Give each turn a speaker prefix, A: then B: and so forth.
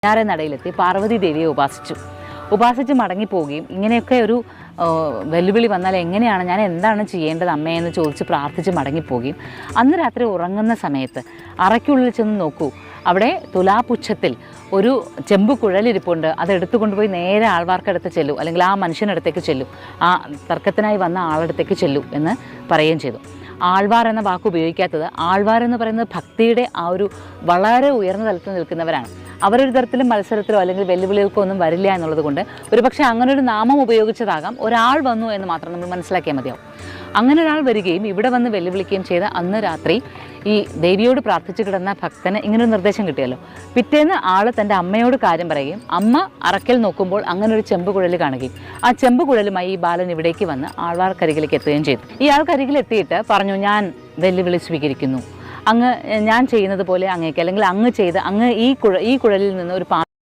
A: നടയിലെത്തി പാർവതി ദേവിയെ ഉപാസിച്ച് മടങ്ങിപ്പോവുകയും ഇങ്ങനെയൊക്കെ ഒരു വെല്ലുവിളി വന്നാൽ എങ്ങനെയാണ്, ഞാൻ എന്താണ് ചെയ്യേണ്ടത് അമ്മയെന്ന് ചോദിച്ച് പ്രാർത്ഥിച്ച് മടങ്ങിപ്പോവുകയും അന്ന് രാത്രി ഉറങ്ങുന്ന സമയത്ത് അറയ്ക്കുള്ളിൽ ചെന്ന് നോക്കൂ, അവിടെ തുലാപുച്ഛത്തിൽ ഒരു ചെമ്പ് കുഴലിരിപ്പുണ്ട്. അതെടുത്തു കൊണ്ടുപോയി നേരെ ആൾവാർക്കടുത്ത് ചെല്ലൂ, അല്ലെങ്കിൽ ആ മനുഷ്യനടുത്തേക്ക് ചെല്ലൂ, ആ തർക്കത്തിനായി വന്ന ആളടുത്തേക്ക് ചെല്ലൂ എന്ന് പറയുകയും ചെയ്തു. ആൾവാർ എന്ന വാക്ക് ഉപയോഗിക്കാത്തത്, ആൾവാർ എന്ന് പറയുന്നത് ഭക്തിയുടെ ആ ഒരു വളരെ ഉയർന്ന തലത്തിൽ നിൽക്കുന്നവരാണ്. അവരൊരു തരത്തിലും മത്സരത്തിലോ അല്ലെങ്കിൽ വെല്ലുവിളികൾക്കോ ഒന്നും വരില്ല എന്നുള്ളത് കൊണ്ട് ഒരുപക്ഷെ അങ്ങനെ ഒരു നാമം ഉപയോഗിച്ചതാകാം. ഒരാൾ വന്നു എന്ന് മാത്രം നമ്മൾ മനസ്സിലാക്കിയാൽ മതിയാവും. അങ്ങനെ ഒരാൾ വരികയും ഇവിടെ വന്ന് വെല്ലുവിളിക്കുകയും ചെയ്ത അന്ന് രാത്രി ഈ ദേവിയോട് പ്രാർത്ഥിച്ചു കിടന്ന ഭക്തന് ഇങ്ങനൊരു നിർദ്ദേശം കിട്ടിയല്ലോ. പിറ്റേന്ന് ആൾ തൻ്റെ അമ്മയോട് കാര്യം പറയുകയും അമ്മ അറക്കൽ നോക്കുമ്പോൾ അങ്ങനെ ഒരു ചെമ്പ് കുഴൽ കാണുകയും ആ ചെമ്പ് കുഴലുമായി ഈ ബാലൻ ഇവിടേക്ക് വന്ന് ആൾവാർക്കരികിലേക്ക് എത്തുകയും ചെയ്തു. ഈ ആൾക്കരികിൽ എത്തിയിട്ട് പറഞ്ഞു, ഞാൻ വെല്ലുവിളി സ്വീകരിക്കുന്നു, അങ്ങ് ഞാൻ ചെയ്യുന്നത് പോലെ അങ്ങേക്ക്, അല്ലെങ്കിൽ അങ്ങ് ചെയ്ത് അങ്ങ് ഈ കുഴലിൽ നിന്ന് ഒരു